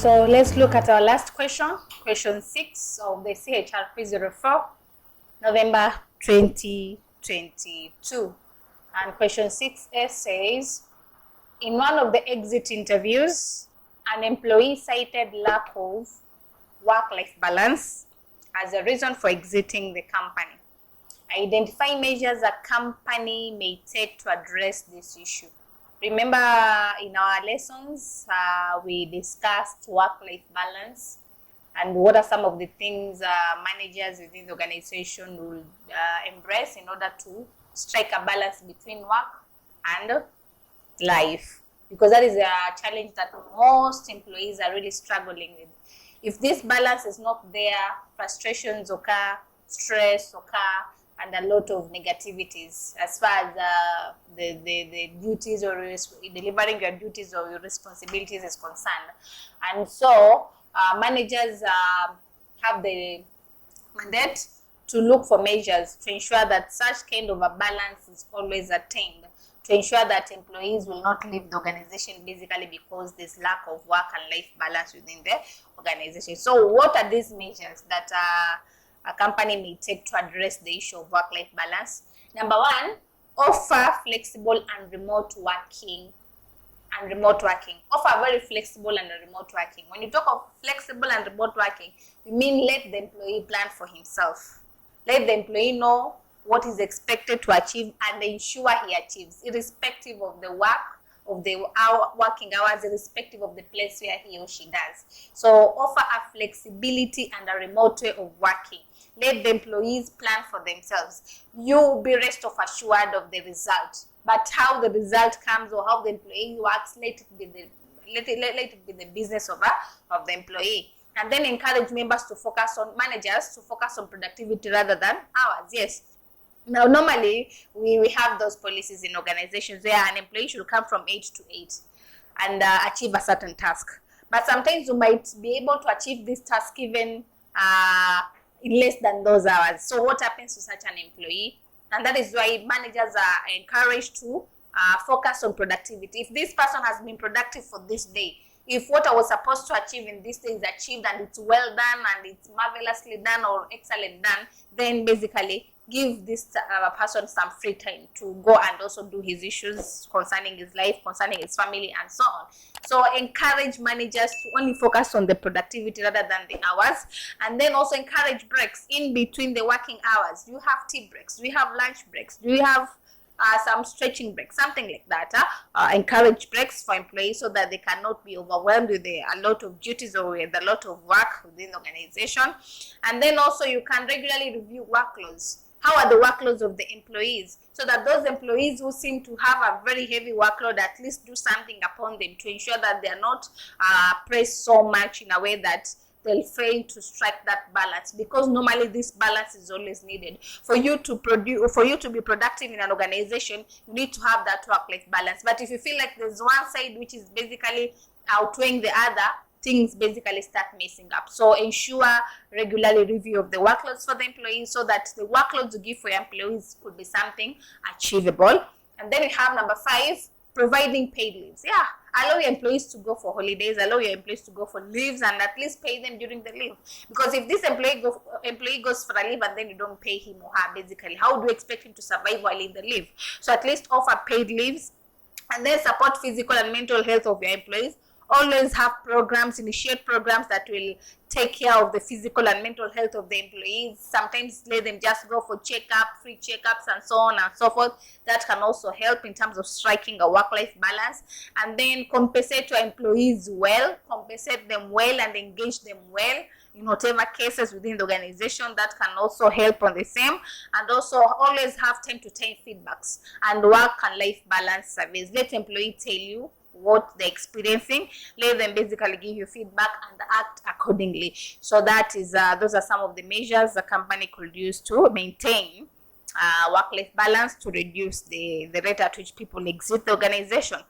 So let's look at our last question, question 6 of the CHRP 04, November 2022. And question 6A says, in one of the exit interviews, an employee cited lack of work-life balance as a reason for exiting the company. Identify measures a company may take to address this issue. Remember, in our lessons, we discussed work-life balance and what are some of the things managers within the organization will embrace in order to strike a balance between work and life, because that is a challenge that most employees are really struggling with. If this balance is not there, frustrations occur, stress occur, and a lot of negativities as far as the duties or delivering your duties or your responsibilities is concerned. And so managers have the mandate to look for measures to ensure that such kind of a balance is always attained, to ensure that employees will not leave the organization basically because there's lack of work and life balance within the organization. So what are these measures that a company may take to address the issue of work-life balance? Number one, offer flexible and remote working. Offer very flexible and remote working. When you talk of flexible and remote working, we mean let the employee plan for himself. Let the employee know what is expected to achieve and ensure he achieves, irrespective of the work, of the working hours, irrespective of the place where he or she does. So offer a flexibility and a remote way of working. Let the employees plan for themselves. You will be rest of assured of the result. But how the result comes or how the employee works, let it be the business of the employee. And then encourage managers to focus on productivity rather than hours. Yes. Now, normally, we have those policies in organizations where an employee should come from 8 to 8 and achieve a certain task. But sometimes you might be able to achieve this task even in less than those hours. So what happens to such an employee? And that is why managers are encouraged to focus on productivity. If this person has been productive for this day, if what I was supposed to achieve in this day is achieved and it's well done and it's marvelously done or excellent done, then basically give this person some free time to go and also do his issues concerning his life, concerning his family, and so on. So encourage managers to only focus on the productivity rather than the hours, and then also encourage breaks in between the working hours. Do you have tea breaks? Do you have lunch breaks? Do you have some stretching breaks, something like that? Encourage breaks for employees so that they cannot be overwhelmed with a lot of duties or with a lot of work within the organization. And then also you can regularly review workloads. How are the workloads of the employees, so that those employees who seem to have a very heavy workload at least do something upon them to ensure that they are not pressed so much in a way that they'll fail to strike that balance, because normally this balance is always needed. For you to be productive in an organization, you need to have that work-life balance. But if you feel like there's one side which is basically outweighing the other, things basically start messing up. So ensure regularly review of the workloads for the employees so that the workloads you give for your employees could be something achievable. And then we have number 5, providing paid leaves. Yeah, allow your employees to go for holidays, allow your employees to go for leaves, and at least pay them during the leave. Because if this employee goes for a leave and then you don't pay him or her, basically, how do you expect him to survive while in the leave? So at least offer paid leaves, and then support physical and mental health of your employees. Always have programs, initiate programs that will take care of the physical and mental health of the employees. Sometimes let them just go for free checkups and so on and so forth. That can also help in terms of striking a work-life balance. And then compensate your employees well, compensate them well and engage them well in whatever cases within the organization. That can also help on the same. And also always have time-to-time feedbacks and work and life balance surveys. Let employees tell you what they're experiencing. Let them basically give you feedback and act accordingly. So that is those are some of the measures the company could use to maintain work-life balance, to reduce the rate at which people exit the organization.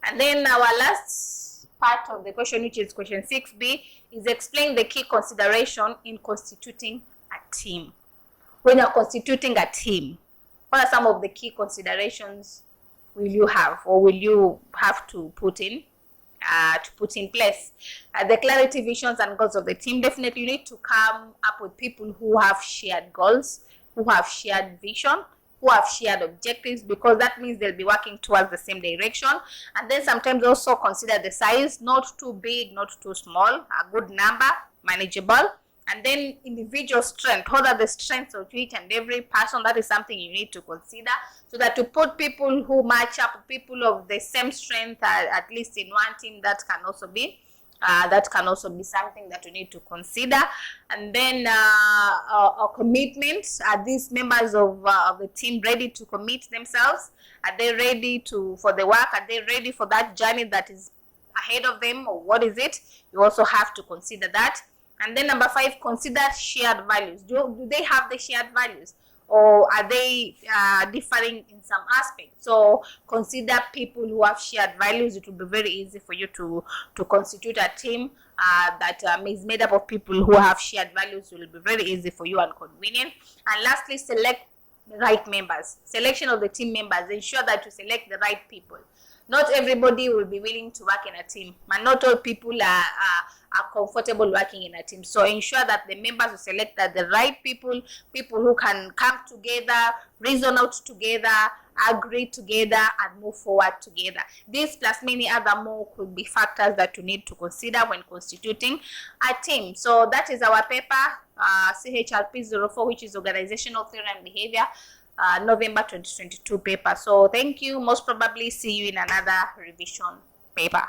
And then our last part of the question, which is question 6B, is explain the key consideration in constituting a team. When you're constituting a team, what are some of the key considerations will you have, or will you have to put in to put in place. The clarity, visions, and goals of the team. Definitely, you need to come up with people who have shared goals, who have shared vision, who have shared objectives, because that means they'll be working towards the same direction. And then sometimes also consider the size, not too big, not too small, a good number, manageable. And then individual strength, what are the strengths of each and every person? That is something you need to consider, so that to put people who match up, people of the same strength, at least in one team, that can also be something that you need to consider. And then commitment. Are these members of the team ready to commit themselves? Are they ready for the work? Are they ready for that journey that is ahead of them, or what is it? You also have to consider that. And then number 5, consider shared values. Do they have the shared values, or are they differing in some aspects? So consider people who have shared values. It will be very easy for you to constitute a team that is made up of people who have shared values. It will be very easy for you and convenient. And lastly, select the right members. Selection of the team members. Ensure that you select the right people. Not everybody will be willing to work in a team, and not all people are comfortable working in a team. So ensure that the members you select are the right people who can come together, reason out together, agree together, and move forward together. This plus many other more could be factors that you need to consider when constituting a team. So that is our paper, CHRP 04, which is Organizational Theory and Behavior. November 2022 paper. So thank you. Most probably see you in another revision paper.